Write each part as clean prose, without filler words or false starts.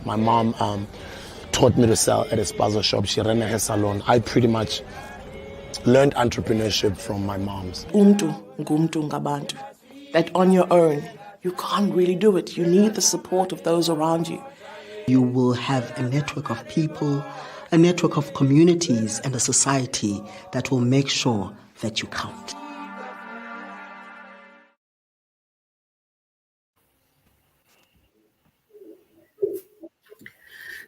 My mom taught me to sell at a spaza shop. She ran a hair salon. I pretty much learned entrepreneurship from my moms. Umntu ngumntu ngabantu. That on your own, you can't really do it. You need the support of those around you. You will have a network of people, a network of communities, and a society that will make sure that you count.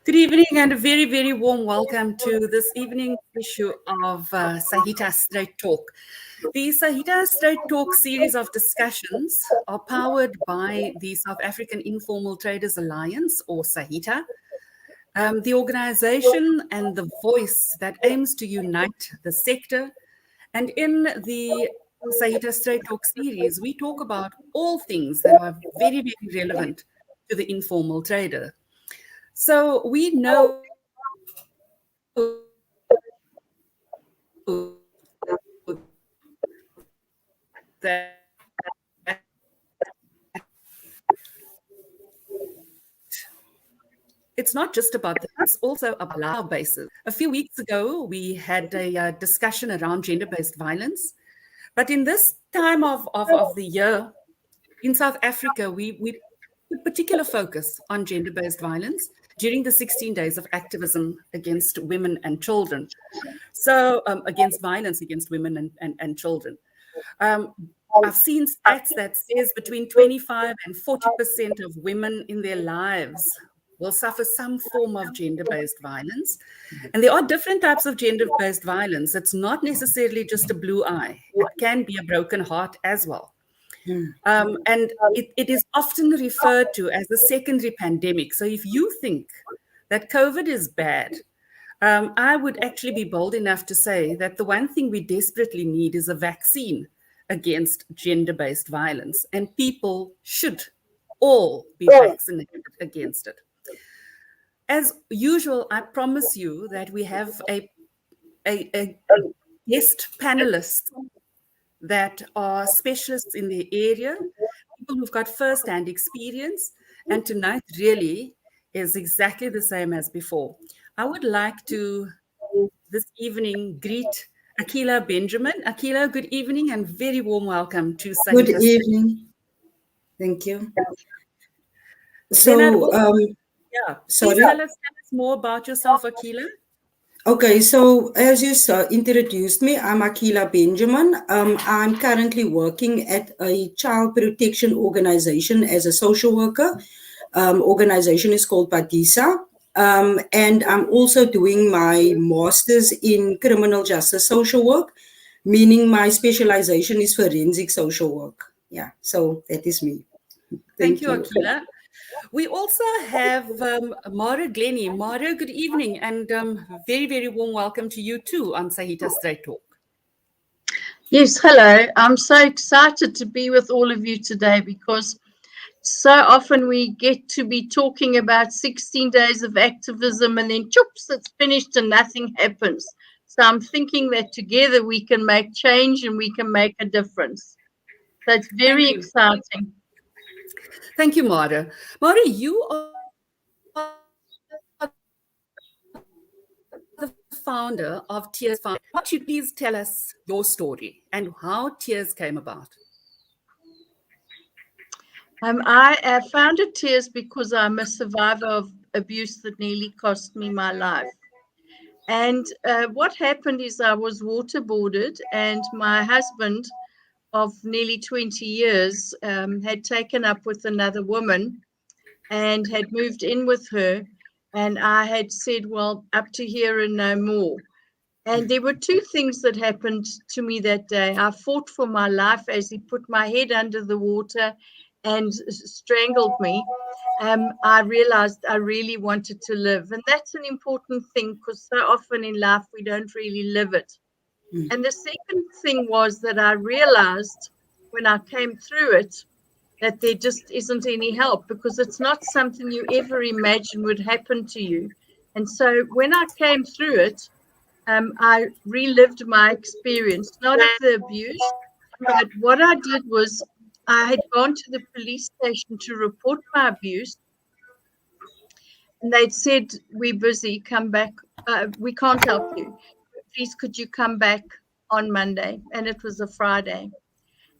Good evening and a very, very warm welcome to this evening's issue of Saita Straight Talk. The Saita Straight Talk series of discussions are powered by the South African Informal Traders Alliance, or Saita, the organization and the voice that aims to unite the sector. And in the Saita Straight Talk series, we talk about all things that are very, very relevant to the informal trader. So we know that it's not just about this, it's also about our basis. A few weeks ago, we had a discussion around gender-based violence. But in this time of the year, in South Africa, we put particular focus on gender-based violence during the 16 days of activism against women and children. So against violence against women and children. I've seen stats that says between 25 and 40% of women in their lives will suffer some form of gender-based violence. And there are different types of gender-based violence. It's not necessarily just a blue eye. It can be a broken heart as well. And it is often referred to as a secondary pandemic. So if you think that COVID is bad, I would actually be bold enough to say that the one thing we desperately need is a vaccine against gender-based violence, and people should all be vaccinated against it. As usual, I promise you that we have a guest panelists that are specialists in the area, people who've got first-hand experience, and tonight really is exactly the same as before. I would like to, this evening, greet Akila Benjamin. Akila, good evening and very warm welcome to Saita. Good evening. Thank you. So, please tell us more about yourself, Akila. Okay, so as you introduced me, I'm Akila Benjamin. I'm currently working at a child protection organization as a social worker. Organization is called Padisa. And I'm also doing my master's in criminal justice social work, meaning my specialization is forensic social work. Yeah, so that is me. Thank you, Akila. We also have Mara Glennie. Mara, good evening, and very, very warm welcome to you too on Saita Straight Talk. Yes, hello. I'm so excited to be with all of you today because so often we get to be talking about 16 days of activism and then choops, it's finished and nothing happens. So I'm thinking that together we can make change and we can make a difference. So it's very exciting. Thank you, Mara. Mara, you are the founder of Tears Foundation. Why don't you please tell us your story and how Tears came about? I founded Tears because I'm a survivor of abuse that nearly cost me my life. And what happened is I was waterboarded, and my husband of nearly 20 years had taken up with another woman and had moved in with her. And I had said, well, up to here and no more. And there were two things that happened to me that day. I fought for my life as he put my head under the water and strangled me. I realized I really wanted to live. And that's an important thing because so often in life we don't really live it. And the second thing was that I realized when I came through it that there just isn't any help, because it's not something you ever imagine would happen to you. And so when I came through it, I relived my experience, not of the abuse, but what I did was I had gone to the police station to report my abuse, and they'd said, "We're busy, come back. We can't help you. Please, could you come back on Monday?" And it was a Friday.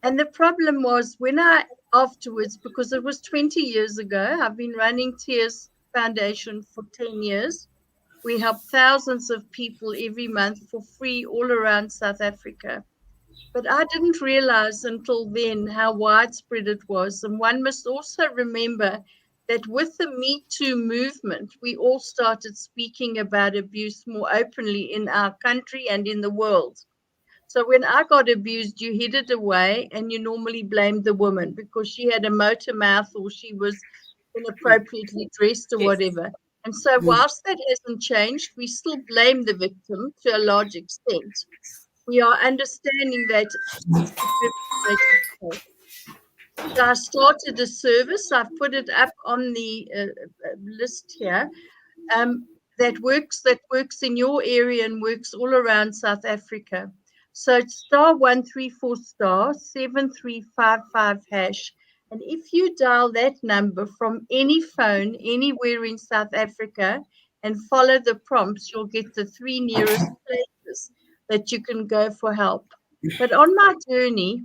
And the problem was when I afterwards, because it was 20 years ago, I've been running Tears Foundation for 10 years. We help thousands of people every month for free all around South Africa. But I didn't realize until then how widespread it was. And one must also remember that with the Me Too movement, we all started speaking about abuse more openly in our country and in the world. So when I got abused, you hid it away and you normally blamed the woman because she had a motor mouth or she was inappropriately dressed or Yes. whatever. And so whilst that hasn't changed, we still blame the victim to a large extent. We are understanding that it's the perpetrator's fault. So I started a service. I've put it up on the list here. That works in your area and works all around South Africa. So it's *134 *7355 hash. And if you dial that number from any phone anywhere in South Africa and follow the prompts, you'll get the 3 nearest places that you can go for help. But on my journey,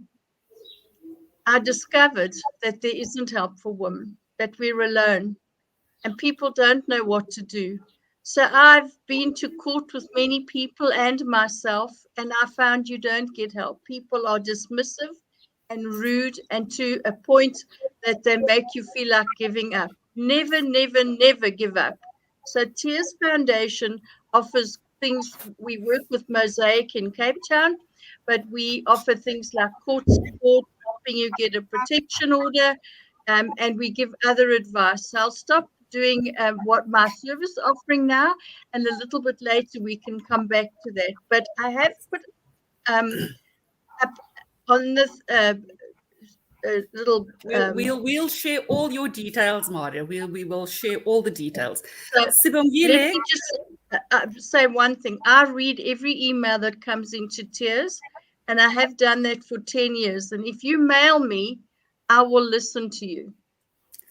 I discovered that there isn't help for women, that we're alone and people don't know what to do. So I've been to court with many people and myself, and I found you don't get help. People are dismissive and rude, and to a point that they make you feel like giving up. Never, never, never give up. So Tears Foundation offers things. We work with Mosaic in Cape Town, but we offer things like court support, helping you get a protection order, and we give other advice. I'll stop doing what my service offering now, and a little bit later we can come back to that. But I have put up on this little. We'll share all your details, Maria. We will share all the details. So Sibongile, let me just say one thing. I read every email that comes into Tears, and I have done that for 10 years. And if you mail me, I will listen to you.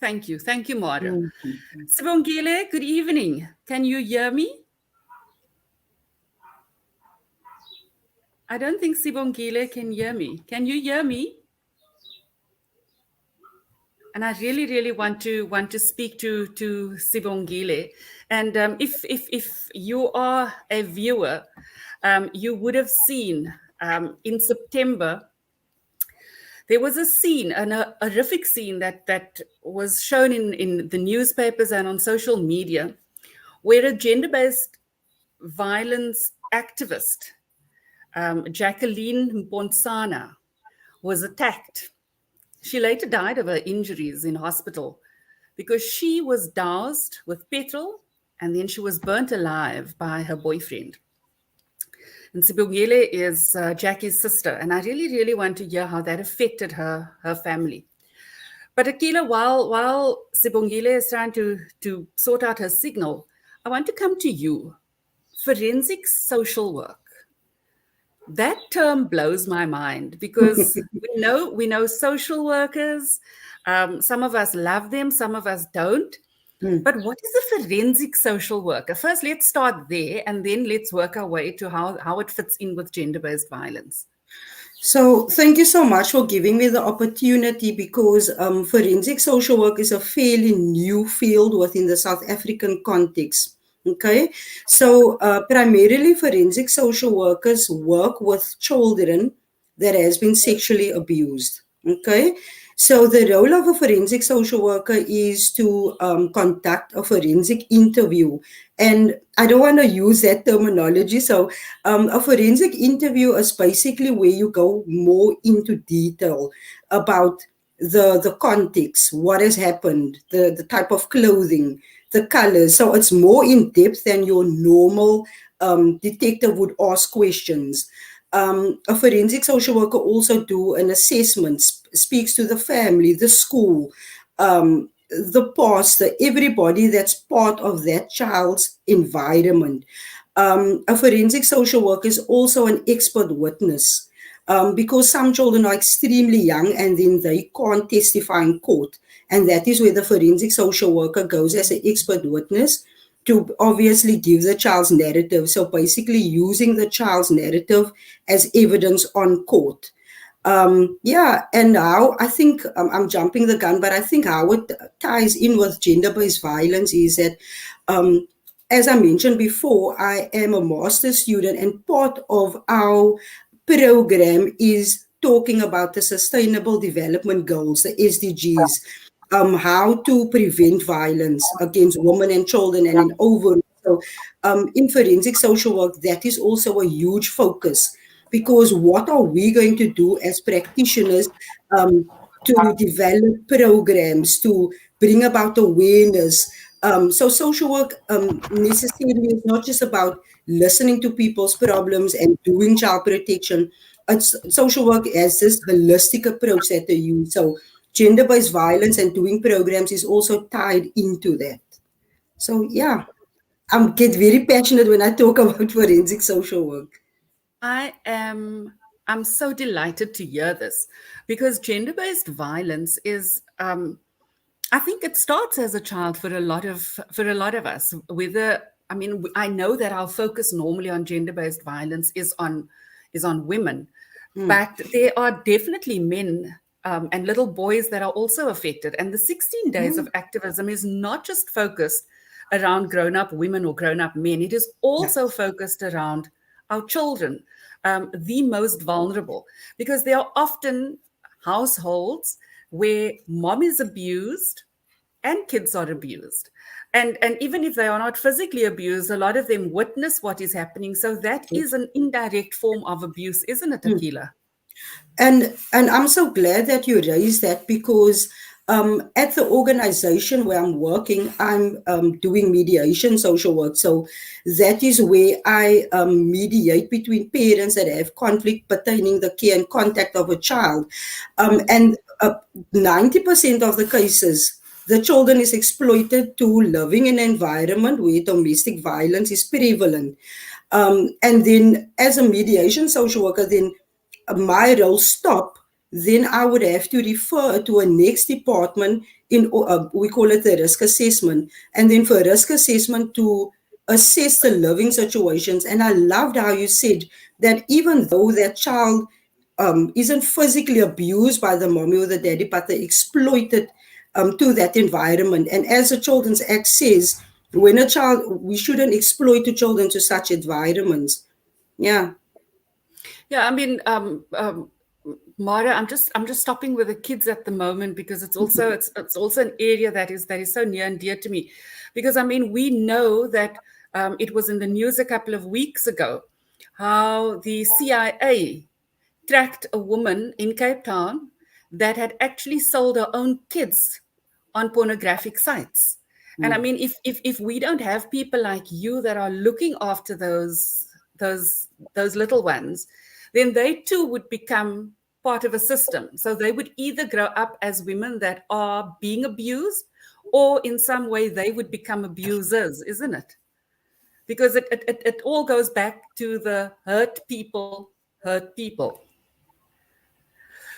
Thank you, Maria. Sibongile, good evening. Can you hear me? I don't think Sibongile can hear me. Can you hear me? And I really, really want to speak to Sibongile. And if you are a viewer, you would have seen in September there was a scene, a horrific scene that was shown in the newspapers and on social media, where a gender-based violence activist, Jacqueline Mponsana, was attacked. She later died of her injuries in hospital because she was doused with petrol and then she was burnt alive by her boyfriend. And Sibongile is Jackie's sister, and I really, really want to hear how that affected her family. But Akila, while Sibongile is trying to sort out her signal, I want to come to you. Forensic social work. That term blows my mind because we know social workers. Some of us love them, some of us don't. But what is a forensic social worker? First, let's start there, and then let's work our way to how it fits in with gender-based violence. So thank you so much for giving me the opportunity, because forensic social work is a fairly new field within the South African context. Okay, so primarily forensic social workers work with children that has been sexually abused. Okay, so the role of a forensic social worker is to conduct a forensic interview. And I don't want to use that terminology. So a forensic interview is basically where you go more into detail about the context, what has happened, the type of clothing, the colors. So it's more in depth than your normal detective would ask questions. A forensic social worker also do an assessment, speaks to the family, the school, the pastor, everybody that's part of that child's environment. A forensic social worker is also an expert witness, because some children are extremely young and then they can't testify in court. And that is where the forensic social worker goes as an expert witness to obviously give the child's narrative. So basically using the child's narrative as evidence on court. And how I think I'm jumping the gun, but I think how it ties in with gender-based violence is that, as I mentioned before, I am a master's student, and part of our program is talking about the Sustainable Development Goals, the SDGs, how to prevent violence against women and children, and in overall. So, in forensic social work, that is also a huge focus, because what are we going to do as practitioners to develop programs to bring about awareness? So social work necessarily is not just about listening to people's problems and doing child protection. Social work has this holistic approach that they use. So gender-based violence and doing programs is also tied into that. So yeah, I get very passionate when I talk about forensic social work. I'm so delighted to hear this, because gender-based violence is, I think it starts as a child for a lot of us. I know that our focus normally on gender-based violence is on women, but there are definitely men and little boys that are also affected. And the 16 days of activism is not just focused around grown-up women or grown-up men. It is also focused around our children, the most vulnerable, because there are often households where mom is abused and kids are abused. And even if they are not physically abused, a lot of them witness what is happening. So that is an indirect form of abuse, isn't it, Akila? And I'm so glad that you raised that, because at the organization where I'm working, I'm doing mediation social work. So that is where I mediate between parents that have conflict pertaining the care and contact of a child. And 90% of the cases, the children is exploited to living in an environment where domestic violence is prevalent. And then as a mediation social worker, then my role stop, then I would have to refer to a next department in, we call it the risk assessment. And then for risk assessment to assess the living situations. And I loved how you said that even though that child isn't physically abused by the mommy or the daddy, but they're exploited to that environment. And as the Children's Act says, when a child, we shouldn't exploit the children to such environments. Yeah. Yeah, I mean, Mara, I'm just stopping with the kids at the moment, because it's also an area that is so near and dear to me, because I mean, we know that it was in the news a couple of weeks ago how the CIA tracked a woman in Cape Town that had actually sold her own kids on pornographic sites. And I mean, if we don't have people like you that are looking after those little ones, then they too would become part of a system. So they would either grow up as women that are being abused, or in some way they would become abusers, isn't it? Because it all goes back to the hurt people hurt people.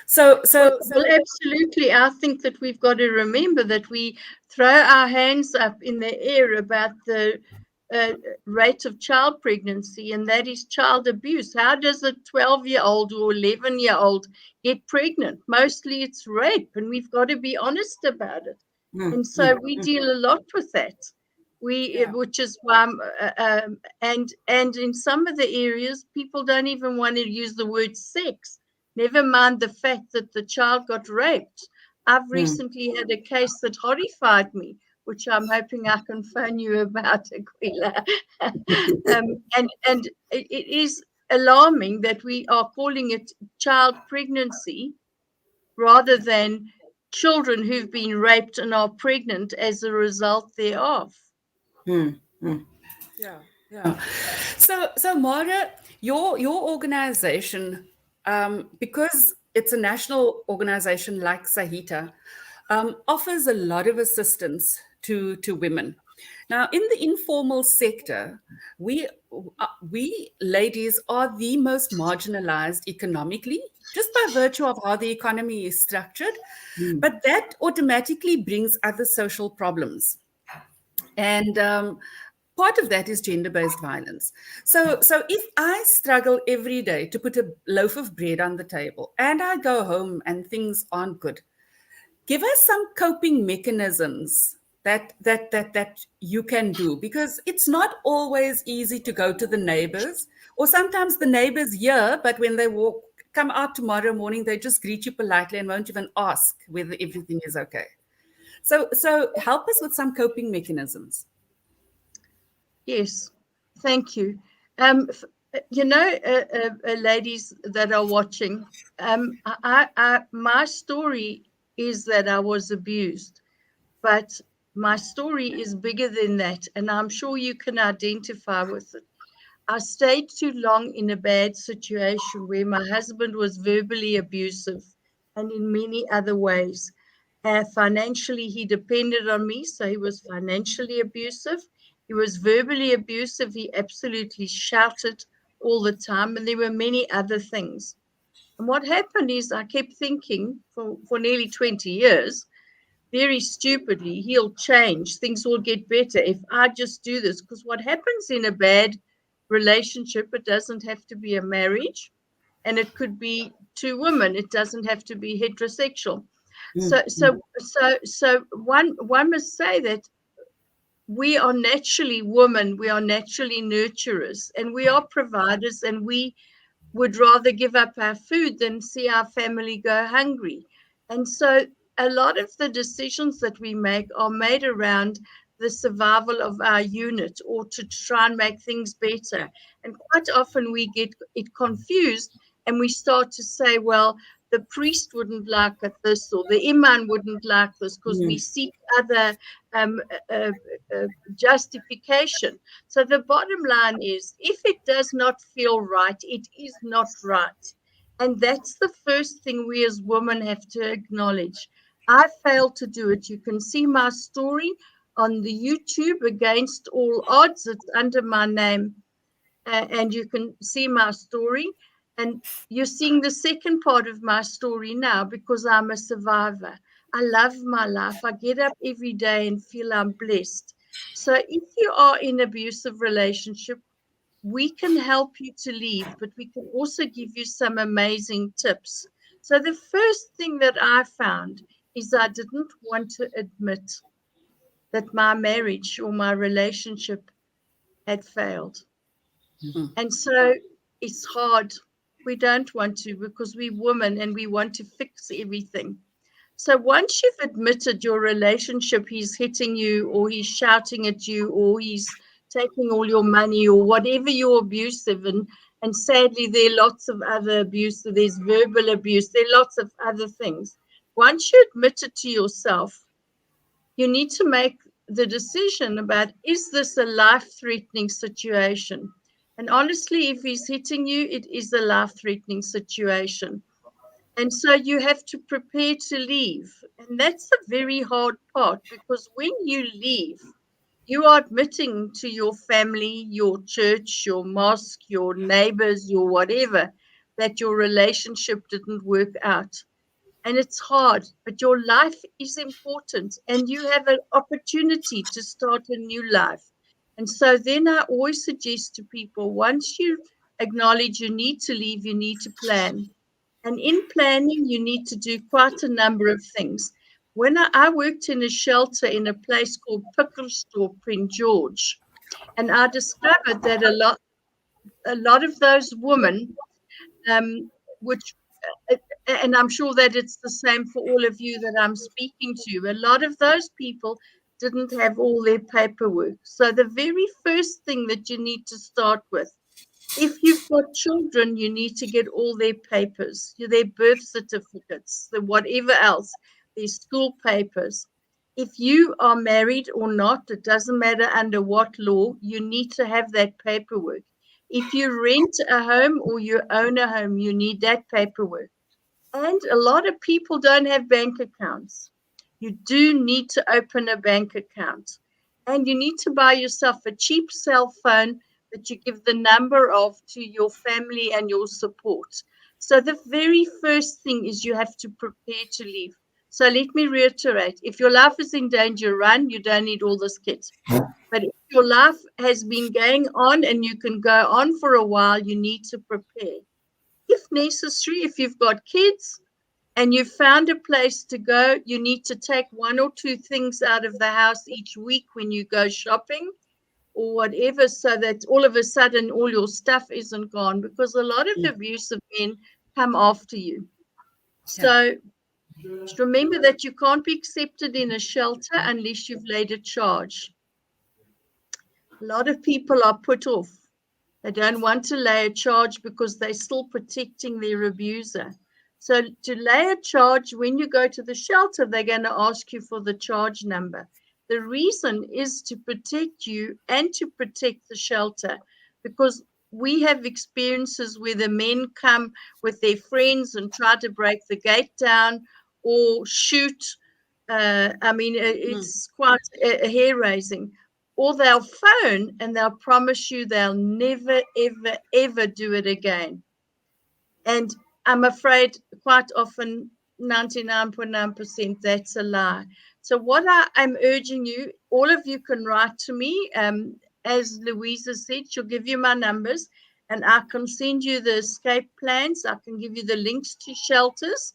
So, well, absolutely. I think that we've got to remember that we throw our hands up in the air about the rate of child pregnancy, and that is child abuse. How does a 12-year-old or 11-year-old get pregnant? Mostly it's rape, and we've got to be honest about it. And so we deal a lot with that. Which is why, and in some of the areas, people don't even want to use the word sex. Never mind the fact that the child got raped. I've recently had a case that horrified me, which I'm hoping I can phone you about, Aquila. And it is alarming that we are calling it child pregnancy rather than children who've been raped and are pregnant as a result thereof. Yeah. So Mara, your organization, because it's a national organization like Saita, offers a lot of assistance to women. Now, in the informal sector, we ladies are the most marginalized economically, just by virtue of how the economy is structured. But that automatically brings other social problems. And part of that is gender-based violence. So if I struggle every day to put a loaf of bread on the table and I go home and things aren't good, give us some coping mechanisms that you can do, because it's not always easy to go to the neighbors, or sometimes the neighbors hear, but when they come out tomorrow morning, they just greet you politely and won't even ask whether everything is okay. So help us with some coping mechanisms. Yes, thank you. Ladies that are watching, my story is that I was abused, but my story is bigger than that, and I'm sure you can identify with it. I stayed too long in a bad situation where my husband was verbally abusive and in many other ways. Financially, he depended on me, so he was financially abusive. He was verbally abusive. He absolutely shouted all the time, and there were many other things. And what happened is I kept thinking for nearly 20 years, very stupidly, he'll change. Things will get better if I just do this. Because what happens in a bad relationship, it doesn't have to be a marriage, and it could be two women. It doesn't have to be heterosexual. So one must say that we are naturally women. We are naturally nurturers, and we are providers, and we would rather give up our food than see our family go hungry. And so a lot of the decisions that we make are made around the survival of our unit, or to try and make things better. And quite often we get it confused, and we start to say, well, the priest wouldn't like it this, or the imam wouldn't like this, because we seek other um, uh, justification. So the bottom line is, if it does not feel right, it is not right. And that's the first thing we as women have to acknowledge. I failed to do it. You can see my story on the YouTube, Against All Odds. It's under my name, and you can see my story. And you're seeing the second part of my story now, because I'm a survivor. I love my life. I get up every day and feel I'm blessed. So if you are in an abusive relationship, we can help you to leave, but we can also give you some amazing tips. So the first thing that I found is I didn't want to admit that my marriage or my relationship had failed. And so it's hard. We don't want to, because we're women and we want to fix everything. So once you've admitted your relationship, he's hitting you, or he's shouting at you, or he's taking all your money, or whatever you're abusive, and sadly there are lots of other abuse. There's verbal abuse, there are lots of other things. Once you admit it to yourself, you need to make the decision about, is this a life-threatening situation? And honestly, if he's hitting you, it is a life-threatening situation. And so you have to prepare to leave. And that's the very hard part, because when you leave, you are admitting to your family, your church, your mosque, your neighbors, your whatever, that your relationship didn't work out. And it's hard, but your life is important, and you have an opportunity to start a new life. And so then I always suggest to people, once you acknowledge you need to leave, you need to plan. And in planning, you need to do quite a number of things. When I worked in a shelter in a place called Pickersthorpe in George, and I discovered that a lot of those women, which, and I'm sure that it's the same for all of you that I'm speaking to, a lot of those people didn't have all their paperwork. So the very first thing that you need to start with, if you've got children, you need to get all their papers, their birth certificates, the whatever else, their school papers. If you are married or not, it doesn't matter under what law, you need to have that paperwork. If you rent a home or you own a home, you need that paperwork. And a lot of people don't have bank accounts. You do need to open a bank account. And you need to buy yourself a cheap cell phone that you give the number of to your family and your support. So the very first thing is you have to prepare to leave. So let me reiterate, if your life is in danger, run. You don't need all this kit. But if your life has been going on and you can go on for a while, you need to prepare. If necessary, if you've got kids and you've found a place to go, you need to take 1 or 2 things out of the house each week when you go shopping or whatever, so that all of a sudden all your stuff isn't gone, because a lot of abusive men come after you. So just remember that you can't be accepted in a shelter unless you've laid a charge. A lot of people are put off. They don't want to lay a charge because they're still protecting their abuser. So to lay a charge, when you go to the shelter, they're going to ask you for the charge number. The reason is to protect you and to protect the shelter, because we have experiences where the men come with their friends and try to break the gate down or shoot. It's quite hair-raising. Or they'll phone and they'll promise you they'll never, ever, ever do it again. And I'm afraid quite often, 99.9%, that's a lie. So what I'm urging you, all of you can write to me. As Louisa said, she'll give you my numbers and I can send you the escape plans. I can give you the links to shelters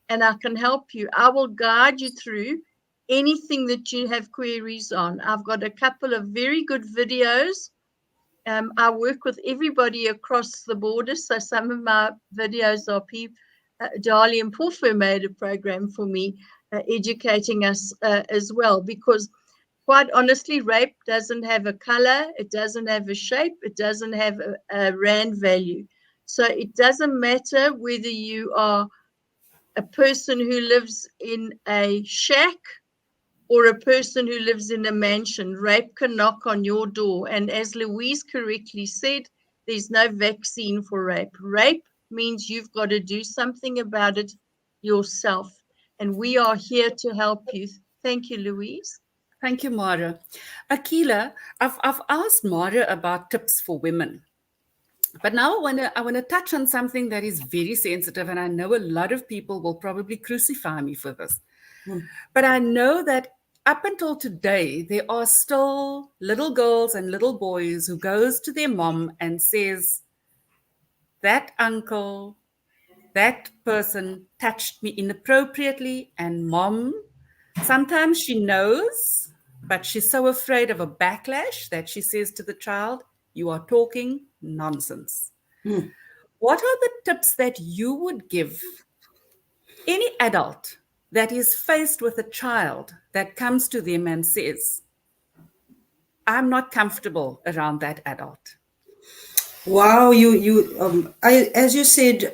and I can help you. I will guide you through anything that you have queries on. I've got a couple of very good videos. I work with everybody across the border. So some of my videos are people, Darlie and Porfer made a program for me, educating us as well, because quite honestly, rape doesn't have a color, it doesn't have a shape, it doesn't have a rand value. So it doesn't matter whether you are a person who lives in a shack or a person who lives in a mansion. Rape can knock on your door. And as Louise correctly said, there's no vaccine for rape. Rape means you've got to do something about it yourself. And we are here to help you. Thank you, Louise. Thank you, Mara. Akila, I've asked Mara about tips for women. But now I want to touch on something that is very sensitive, and I know a lot of people will probably crucify me for this. But I know that up until today, there are still little girls and little boys who goes to their mom and says, that uncle, that person touched me inappropriately, and mom, sometimes she knows, but she's so afraid of a backlash that she says to the child, you are talking nonsense. What are the tips that you would give any adult that is faced with a child that comes to them and says, I'm not comfortable around that adult? Wow, as you said,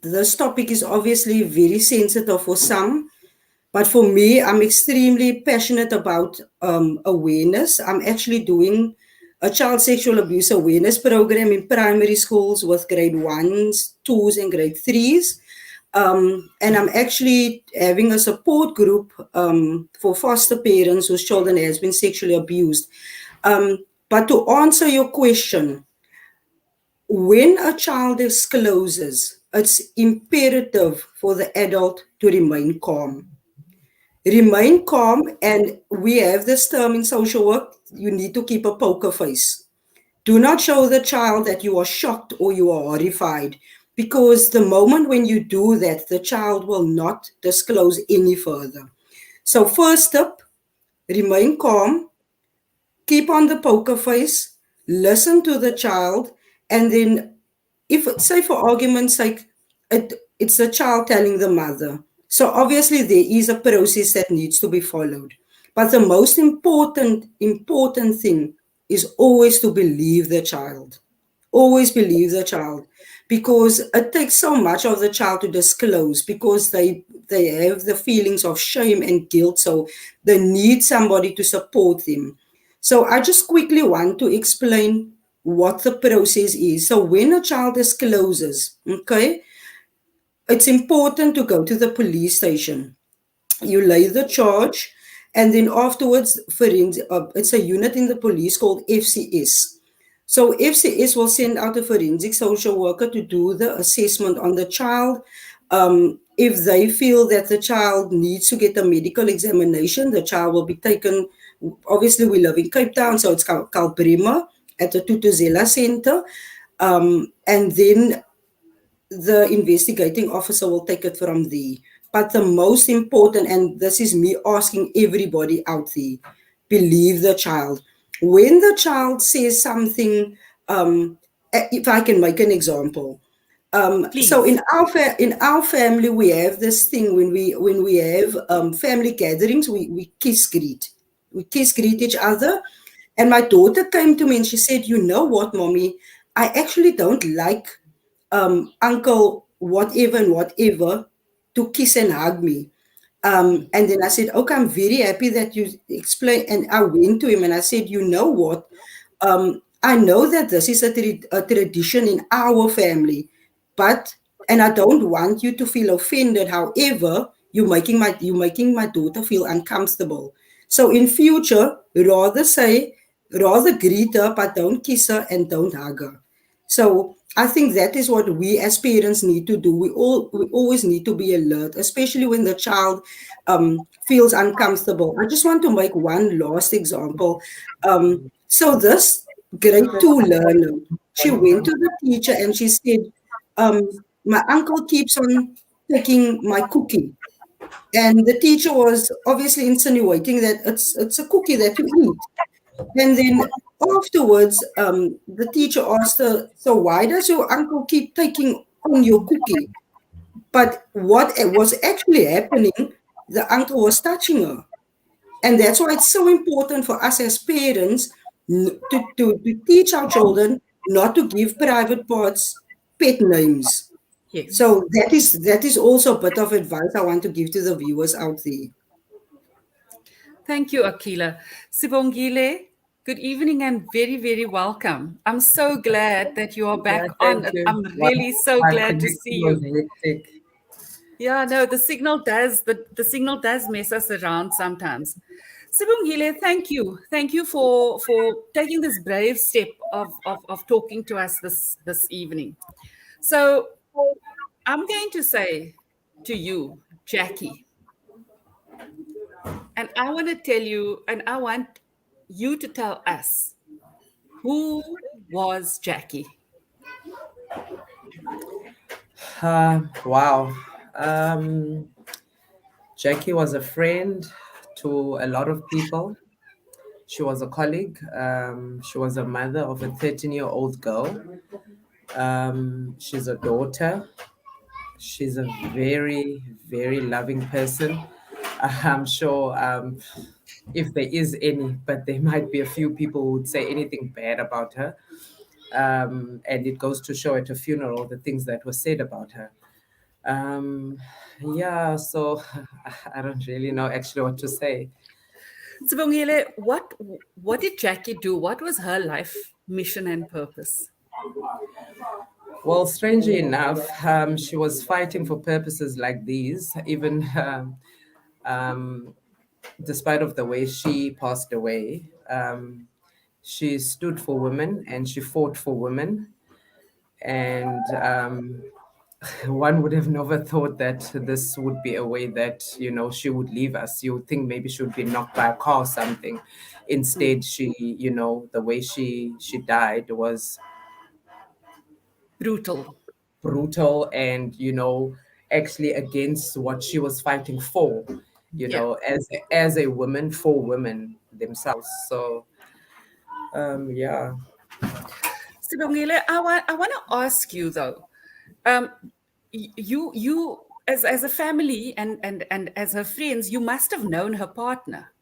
this topic is obviously very sensitive for some, but for me, I'm extremely passionate about awareness. I'm actually doing a child sexual abuse awareness program in primary schools with grade 1s, 2s, and grade 3s. And I'm actually having a support group for foster parents whose children has been sexually abused. But to answer your question, when a child discloses, it's imperative for the adult to remain calm. Remain calm, and we have this term in social work, you need to keep a poker face. Do not show the child that you are shocked or you are horrified, because the moment when you do that, the child will not disclose any further. So first step, remain calm, keep on the poker face, listen to the child, and then if, say for argument's sake, it's the child telling the mother. So obviously there is a process that needs to be followed. But the most important thing is always to believe the child. Always believe the child. Because it takes so much of the child to disclose, because they have the feelings of shame and guilt. So they need somebody to support them. So I just quickly want to explain what the process is. So when a child discloses, okay, it's important to go to the police station. You lay the charge, and then afterwards, it's a unit in the police called FCS. So FCS will send out a forensic social worker to do the assessment on the child. If they feel that the child needs to get a medical examination, the child will be taken. Obviously, we live in Cape Town, so it's called Bremer at the Tutuzela Center. And then the investigating officer will take it from there. But the most important, and this is me asking everybody out there, believe the child. When the child says something, if I can make an example. So in our family, we have this thing when we have family gatherings, we kiss greet. We kiss greet each other. And my daughter came to me and she said, "You know what, mommy? I actually don't like uncle whatever and whatever to kiss and hug me." And then I said, "Okay, I'm very happy that you explained." And I went to him and I said, "You know what? I know that this is a tradition in our family, and I don't want you to feel offended. However, you're making my daughter feel uncomfortable. So in future, rather greet her, but don't kiss her and don't hug her." So I think that is what we as parents need to do. We always need to be alert, especially when the child feels uncomfortable. I just want to make one last example. So this grade 2 learner, she went to the teacher and she said, "My uncle keeps on taking my cookie." And the teacher was obviously insinuating that it's a cookie that you eat. And then afterwards, the teacher asked her, "So why does your uncle keep taking on your cookie?" But what was actually happening, the uncle was touching her. And that's why it's so important for us as parents to teach our children not to give private parts pet names. Yes. So that is also a bit of advice I want to give to the viewers out there. Thank you, Akila. Sibongile, good evening and very, very welcome. I'm so glad that you are back on. I'm really so glad to see you. Yeah, no, the signal does mess us around sometimes. Sibongile, thank you. Thank you for taking this brave step of talking to us this evening. So I'm going to say to you, Jackie, and I want to tell you, and I want you to tell us, who was Jackie? Wow. Jackie was a friend to a lot of people. She was a colleague. She was a mother of a 13-year-old girl. She's a daughter. She's a very, very loving person. I'm sure if there is any, but there might be a few people who would say anything bad about her. And it goes to show at a funeral the things that were said about her. Yeah, so I don't really know actually what to say. Sibongile, what did Jackie do? What was her life mission and purpose? Well, strangely enough, she was fighting for purposes like these, even despite of the way she passed away. She stood for women and she fought for women. And one would have never thought that this would be a way that, she would leave us. You would think maybe she would be knocked by a car or something. Instead, she, the way she died was brutal and, actually against what she was fighting for, as a woman, for women themselves. So, yeah. Sibongile, I want to ask you though, you as a family and as her friends, you must have known her partner.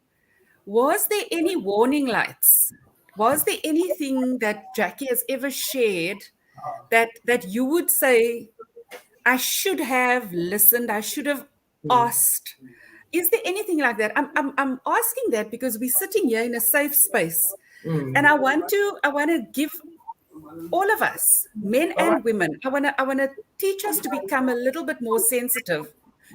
Was there any warning lights? Was there anything that Jackie has ever shared that you would say, I should have listened, I should have asked? Is there anything like that? I'm asking that because we're sitting here in a safe space, and I want to give all of us, men and women, I wanna teach us to become a little bit more sensitive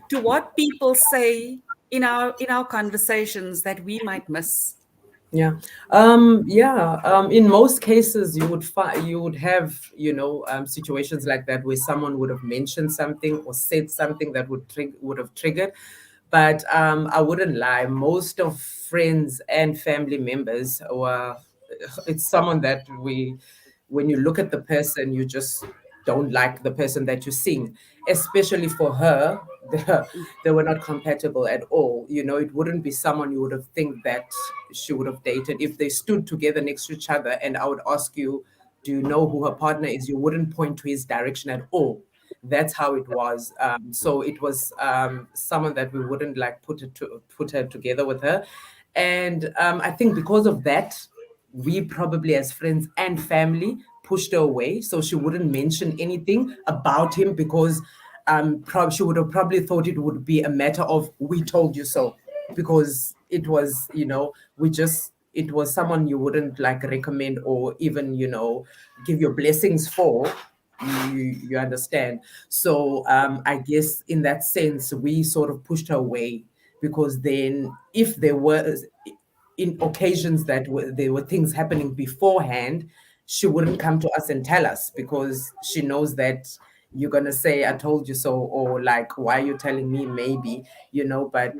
to what people say in our conversations that we might miss. Yeah. In most cases, you would have, situations like that where someone would have mentioned something or said something that would have triggered. But I wouldn't lie. Most of friends and family members were, it's someone that when you look at the person, you just don't like the person that you're seeing. Especially for her, they were not compatible at all. It wouldn't be someone you would have think that she would have dated if they stood together next to each other. And I would ask you, do you know who her partner is? You wouldn't point to his direction at all. That's how it was. So it was someone that we wouldn't like put her together with her. And I think because of that, we probably as friends and family pushed her away so she wouldn't mention anything about him, because she would have probably thought it would be a matter of we told you so, because it was, it was someone you wouldn't like recommend or even, give your blessings for. You understand? So I guess in that sense we sort of pushed her away, because then if there were in occasions that there were things happening beforehand, she wouldn't come to us and tell us, because she knows that you're going to say, I told you so, or like, why are you telling me? Maybe, but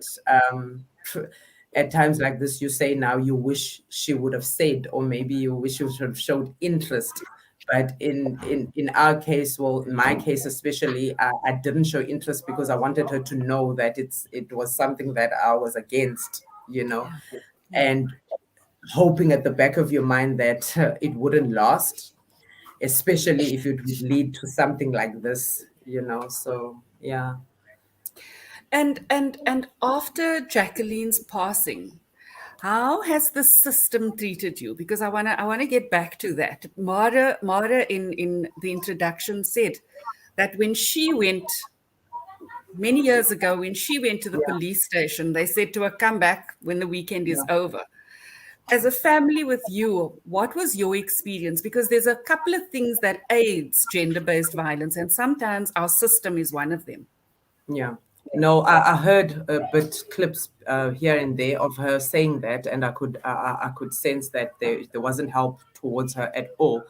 at times like this, you say now you wish she would have said, or maybe you wish you should have showed interest. But in our case, well, in my case especially, I didn't show interest because I wanted her to know that it was something that I was against, and hoping at the back of your mind that it wouldn't last, especially if it would lead to something like this, So yeah. And after Jacqueline's passing, how has the system treated you? Because I wanna get back to that. Mara in the introduction said that when she went many years ago, when she went to the police station, they said to her, come back when the weekend is over. As a family with you, what was your experience? Because there's a couple of things that aids gender-based violence, and sometimes our system is one of them. Yeah. No, I heard a bit clips here and there of her saying that, and I could sense that there wasn't help towards her at all.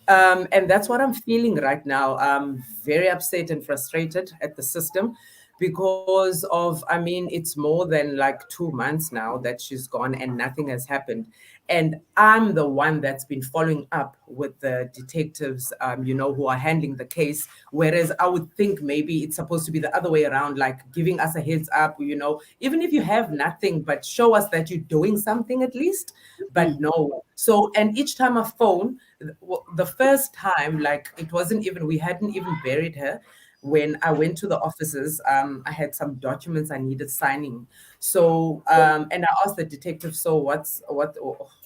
And that's what I'm feeling right now. I'm very upset and frustrated at the system because of, I mean, it's more than like 2 months now that she's gone and nothing has happened. And I'm the one that's been following up with the detectives, who are handling the case. Whereas I would think maybe it's supposed to be the other way around, like giving us a heads up, even if you have nothing, but show us that you're doing something at least. But no. So, and each time I phone, the first time, like it wasn't even, we hadn't even buried her. When I went to the offices, I had some documents I needed signing. So, and I asked the detective, so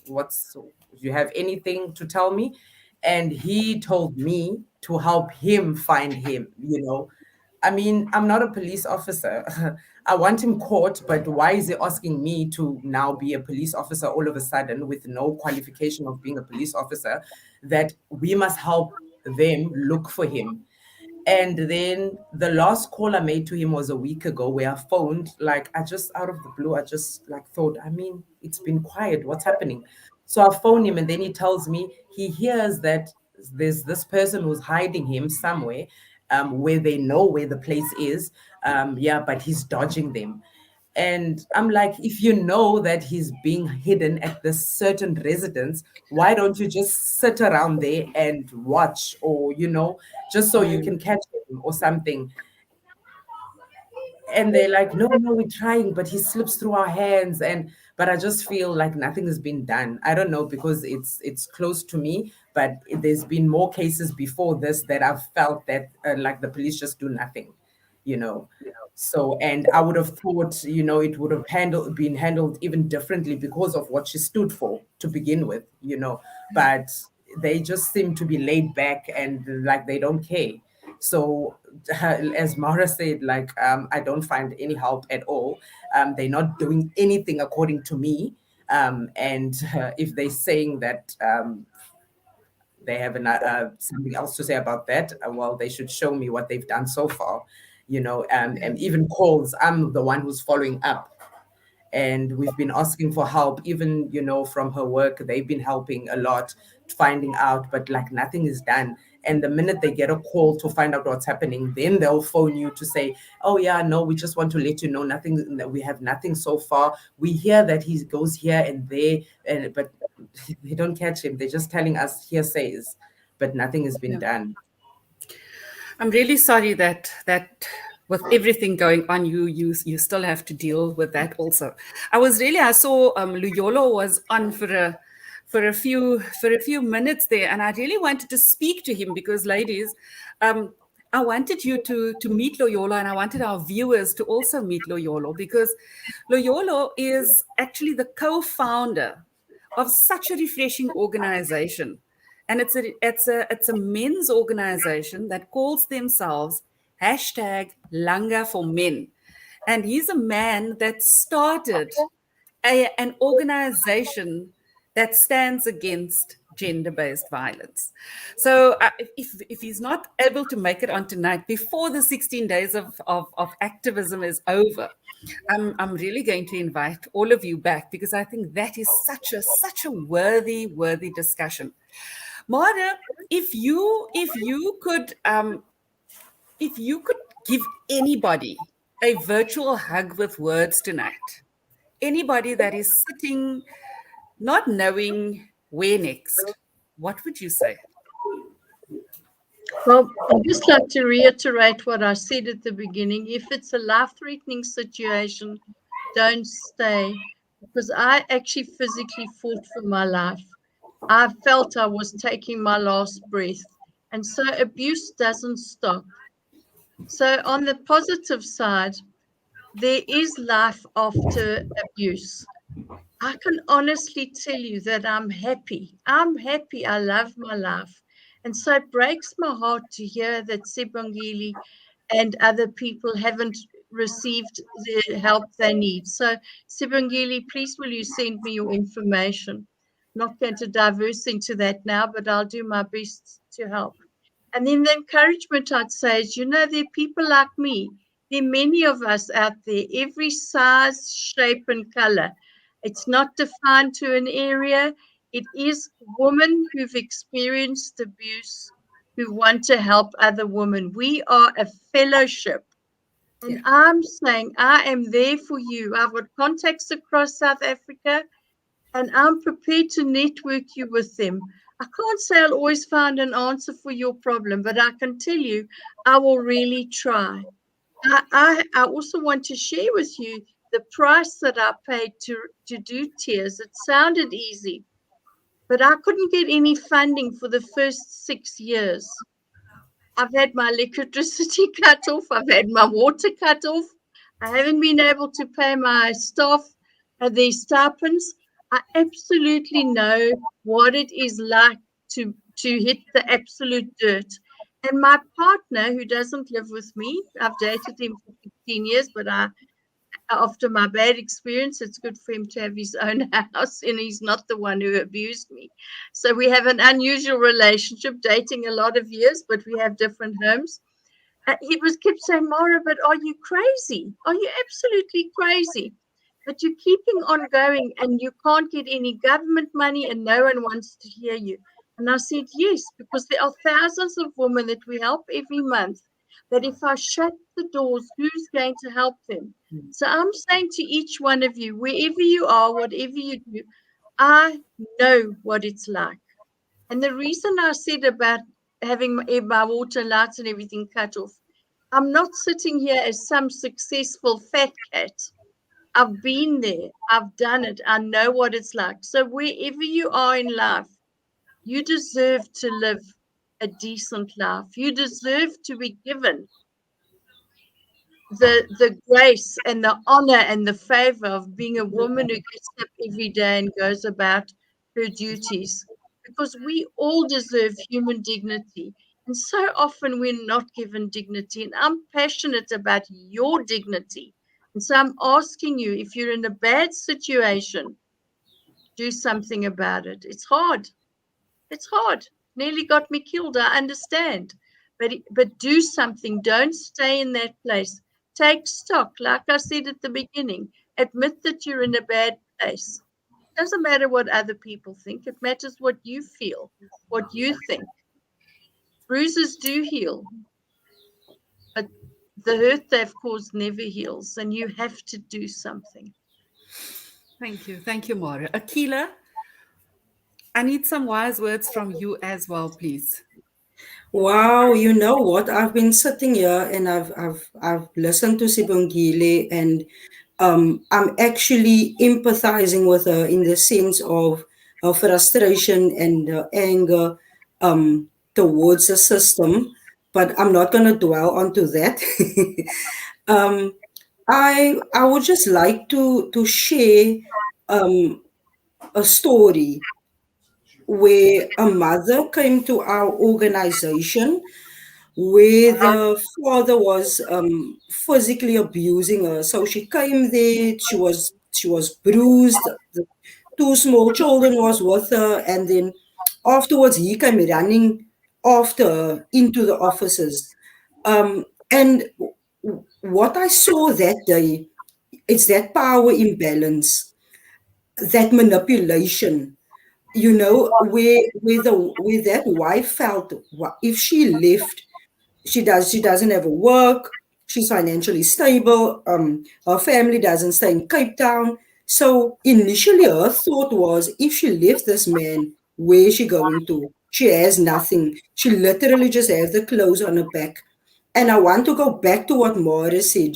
do you have anything to tell me? And he told me to help him find him. I mean, I'm not a police officer. I want him caught, but why is he asking me to now be a police officer all of a sudden with no qualification of being a police officer, that we must help them look for him? And then the last call I made to him was a week ago, where I phoned, like, I just out of the blue, I just like thought, I mean, it's been quiet. What's happening? So I phoned him, and then he tells me he hears that there's this person who's hiding him somewhere, where they know where the place is. But he's dodging them. And I'm like, if you know that he's being hidden at this certain residence, why don't you just sit around there and watch, or, just so you can catch him or something? And they're like, no, no, we're trying, but he slips through our hands. But I just feel like nothing has been done. I don't know, because it's close to me, but there's been more cases before this that I've felt that like the police just do nothing, you know. So, and I would have thought, it would have been handled even differently because of what she stood for to begin with, but they just seem to be laid back and like they don't care. So, as Mara said, like, I don't find any help at all. They're not doing anything according to me. And if they're saying that they have something else to say about that, well, they should show me what they've done so far, and even calls. I'm the one who's following up. And we've been asking for help, even, from her work. They've been helping a lot, finding out, but like nothing is done. And the minute they get a call to find out what's happening, then they'll phone you to say, oh yeah, no, we just want to let you know nothing, we have nothing so far. We hear that he goes here and there, but they don't catch him. They're just telling us hearsays, but nothing has been done. I'm really sorry that with everything going on, you still have to deal with that also. I saw Luyolo was on for a few minutes there, and I really wanted to speak to him because, ladies, I wanted you to meet Loyolo, and I wanted our viewers to also meet Loyolo, because Loyolo is actually the co-founder of such a refreshing organization. And it's a men's organization that calls themselves #Langa for Men. And he's a man that started an organization that stands against gender-based violence. So if he's not able to make it on tonight, before the 16 days of activism is over, I'm really going to invite all of you back, because I think that is such a worthy discussion. Mara, if you could give anybody a virtual hug with words tonight, anybody that is sitting not knowing where next, what would you say? Well, I'd just like to reiterate what I said at the beginning. If it's a life-threatening situation, don't stay, because I actually physically fought for my life. I felt I was taking my last breath. And so abuse doesn't stop. So on the positive side, there is life after abuse. I can honestly tell you that I'm happy. I'm happy. I love my life. And so it breaks my heart to hear that Sibongile and other people haven't received the help they need. So Sibongile, please will you send me your information? Not going to diverse into that now, but I'll do my best to help. And then the encouragement I'd say is, there are people like me. There are many of us out there, every size, shape, and color. It's not defined to an area. It is women who've experienced abuse who want to help other women. We are a fellowship. And I'm saying I am there for you. I've got contacts across South Africa, and I'm prepared to network you with them. I can't say I'll always find an answer for your problem, but I can tell you I will really try. I also want to share with you the price that I paid to do Tears. It sounded easy, but I couldn't get any funding for the first 6 years. I've had my electricity cut off. I've had my water cut off. I haven't been able to pay my staff their stipends. I absolutely know what it is like to hit the absolute dirt. And my partner, who doesn't live with me, I've dated him for 15 years, but after my bad experience, it's good for him to have his own house, and he's not the one who abused me. So we have an unusual relationship, dating a lot of years, but we have different homes. He kept saying, Mara, but are you crazy? Are you absolutely crazy? But you're keeping on going, and you can't get any government money, and no one wants to hear you. And I said, yes, because there are thousands of women that we help every month, that if I shut the doors, who's going to help them? So I'm saying to each one of you, wherever you are, whatever you do, I know what it's like. And the reason I said about having my water, lights, and everything cut off, I'm not sitting here as some successful fat cat. I've been there. I've done it. I know what it's like. So wherever you are in life, you deserve to live a decent life. You deserve to be given the grace and the honor and the favor of being a woman who gets up every day and goes about her duties, because we all deserve human dignity. And so often we're not given dignity. And I'm passionate about your dignity. And so I'm asking you, if you're in a bad situation, do something about it. It's hard. It's hard. nearly got me killed. I understand. But do something. Don't stay in that place. Take stock. Like I said at the beginning, admit that you're in a bad place. It doesn't matter what other people think. It matters what you feel, what you think. Bruises do heal, but the hurt they've caused never heals, and you have to do something. Thank you, Maura. Akila, I need some wise words from you as well, please. Wow, you know what? I've been sitting here and I've listened to Sibongile, and I'm actually empathizing with her in the sense of her frustration and anger towards the system. But I'm not going to dwell onto that. um, I would just like to share um, a story where a mother came to our organization where the father was physically abusing her. So she came there. She was bruised. The two small children was with her, and then afterwards he came running after her into the offices. And what I saw that day, it's that power imbalance, that manipulation, where that wife felt, if she left, she doesn't have a work, she's financially stable, her family doesn't stay in Cape Town. So initially her thought was, if she left this man, where is she going to? She has nothing. She literally just has the clothes on her back. And I want to go back to what Maura said.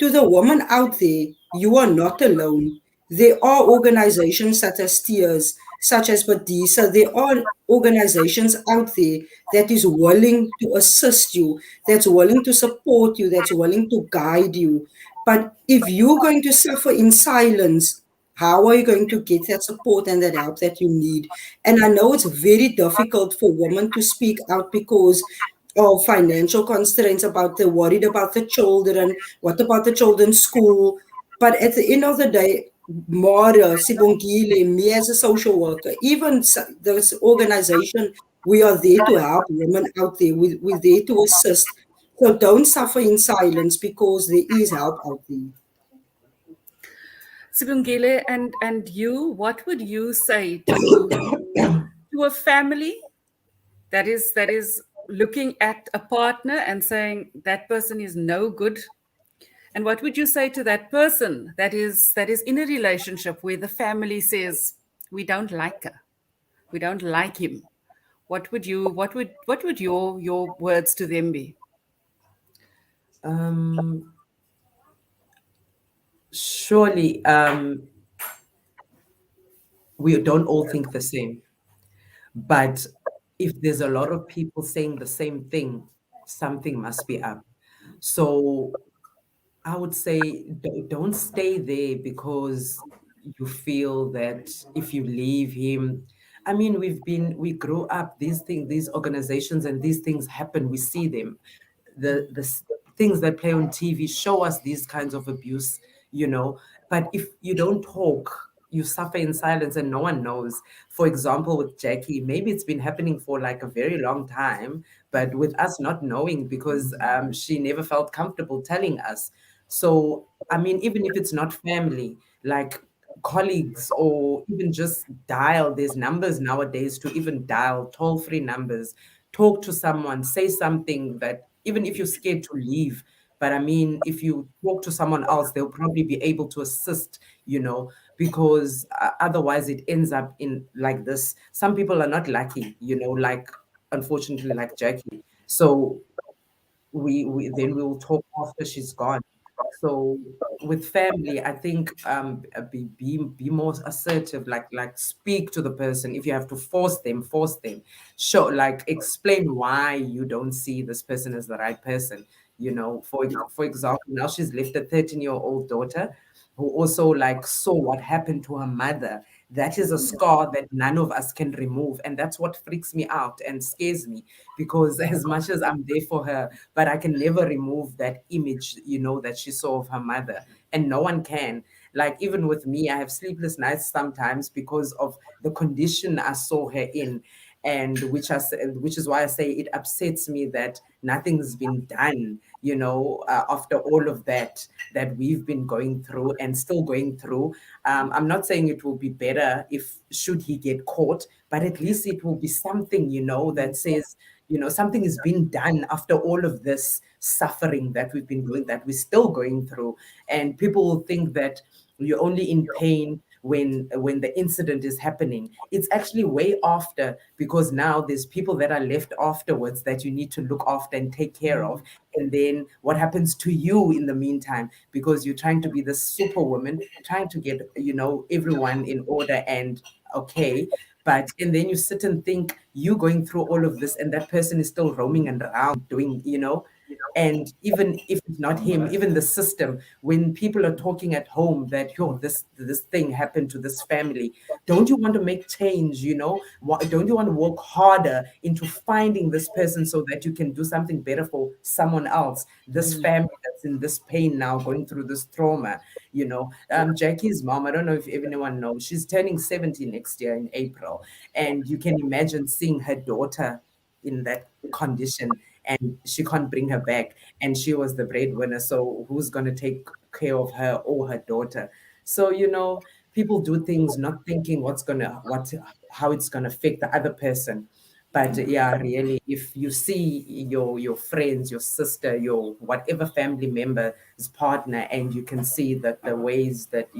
To the woman out there, you are not alone. There are organizations such as Tears, such as Badisa. There are organizations out there that is willing to assist you, that's willing to support you, that's willing to guide you. But if you're going to suffer in silence, how are you going to get that support and that help that you need? And I know it's very difficult for women to speak out because of financial constraints, about they're worried about the children, what about the children's school. But at the end of the day, Mara, Sibongile, me as a social worker, even this organization, we are there to help women out there. We're there to assist. So don't suffer in silence, because there is help out there. Sibongile, and you, what would you say to a family that is looking at a partner and saying that person is no good? And what would you say to that person that is in a relationship where the family says, we don't like her, we don't like him? What would your words to them be? Surely, we don't all think the same. But if there's a lot of people saying the same thing, something must be up. So I would say don't stay there because you feel that if you leave him, I mean, we grew up, these organizations and these things happen, we see them. The things that play on TV show us these kinds of abuse, but if you don't talk, you suffer in silence and no one knows. For example, with Jackie, maybe it's been happening for like a very long time, but with us not knowing because she never felt comfortable telling us. So, I mean, even if it's not family, like colleagues, or even just dial, there's numbers nowadays to even dial toll-free numbers, talk to someone, say something, that even if you're scared to leave, but I mean, if you talk to someone else, they'll probably be able to assist, because otherwise it ends up in like this. Some people are not lucky, like, unfortunately, like Jackie. So we then we'll talk after she's gone. So with family, I think be more assertive, like speak to the person. If you have to force them. Show, like, explain why you don't see this person as the right person. For example, now she's left a 13-year-old daughter who also like saw what happened to her mother. That is a scar that none of us can remove, and that's what freaks me out and scares me, because as much as I'm there for her, but I can never remove that image, that she saw of her mother, and no one can. Like, even with me, I have sleepless nights sometimes because of the condition I saw her in. and which is why I say it upsets me that nothing's been done, after all of that we've been going through and still going through. I'm not saying it will be better if should he get caught, but at least it will be something, that says, something is being done after all of this suffering that we've been doing, that we're still going through. And people will think that you're only in pain when the incident is happening. It's actually way after, because now there's people that are left afterwards that you need to look after and take care of. And then what happens to you in the meantime, because you're trying to be the superwoman, trying to get everyone in order and okay. And then you sit and think, you going through all of this and that person is still roaming and around doing, and even if it's not him, even the system, when people are talking at home that, this thing happened to this family, don't you want to make change? Don't you want to work harder into finding this person so that you can do something better for someone else, this family that's in this pain now, going through this trauma? Jackie's mom, I don't know if anyone knows, she's turning 70 next year in April, and you can imagine seeing her daughter in that condition, and she can't bring her back, and she was the breadwinner, so who's going to take care of her or her daughter? So people do things not thinking how it's going to affect the other person. But yeah, really, if you see your friends, your sister, your whatever family member's partner, and you can see that the ways that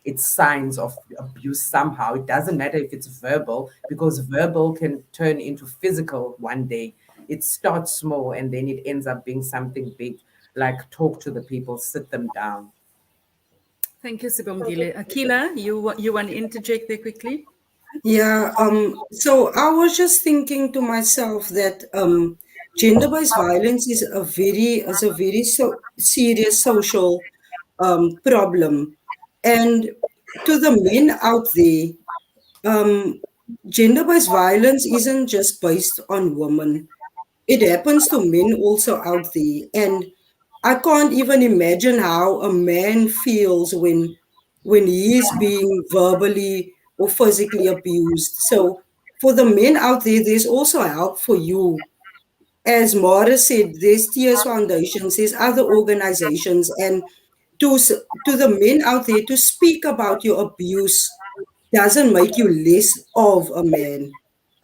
it's signs of abuse somehow, it doesn't matter if it's verbal, because verbal can turn into physical one day. It starts small and then it ends up being something big, like talk to the people, sit them down. Thank you, Sibongile. Akila, you want to interject there quickly? Yeah, so I was just thinking to myself that gender-based violence is a very serious social problem. And to the men out there, gender-based violence isn't just based on women. It happens to men also out there. And I can't even imagine how a man feels when he is being verbally or physically abused. So for the men out there, there's also help for you. As Mara said, there's Tears Foundations, there's other organizations, and to the men out there, to speak about your abuse doesn't make you less of a man.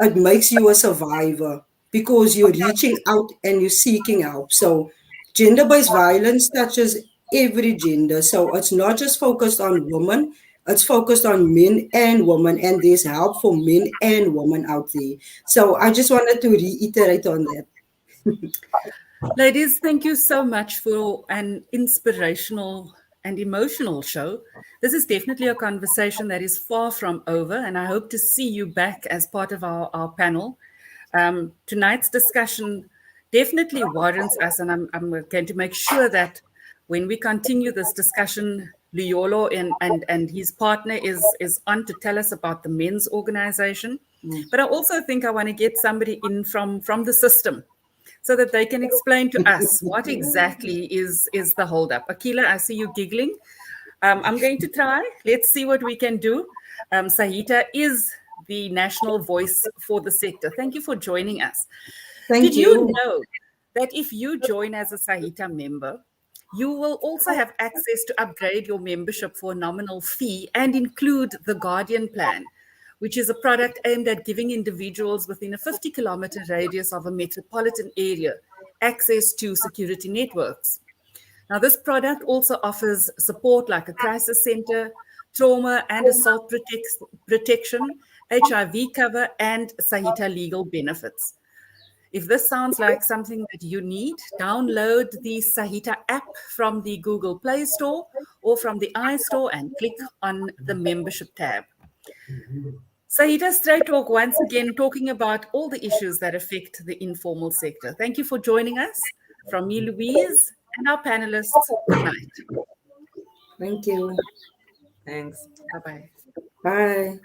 It makes you a survivor because you're reaching out and you're seeking help. So gender-based violence touches every gender. So it's not just focused on women, it's focused on men and women, and there's help for men and women out there. So I just wanted to reiterate on that. Ladies, thank you so much for an inspirational and emotional show. This is definitely a conversation that is far from over, and I hope to see you back as part of our panel. Tonight's discussion definitely warrants us, and I'm going to make sure that when we continue this discussion, Luyolo and his partner is on to tell us about the men's organization. But I also think I want to get somebody in from the system, so that they can explain to us what exactly is the holdup. Akila, I see you giggling. I'm going to try. Let's see what we can do. Saita is the national voice for the sector. Thank you for joining us. Did you know that if you join as a Saita member, you will also have access to upgrade your membership for a nominal fee and include the Guardian Plan, which is a product aimed at giving individuals within a 50-kilometer radius of a metropolitan area access to security networks. Now, this product also offers support like a crisis center, trauma and assault protection, HIV cover, and Saita legal benefits. If this sounds like something that you need, download the Saita app from the Google Play Store or from the iStore and click on the membership tab. Saita Straight Talk once again talking about all the issues that affect the informal sector. Thank you for joining us. From me, Louise, and our panelists, good night. Thank you. Thanks. Bye-bye. Bye.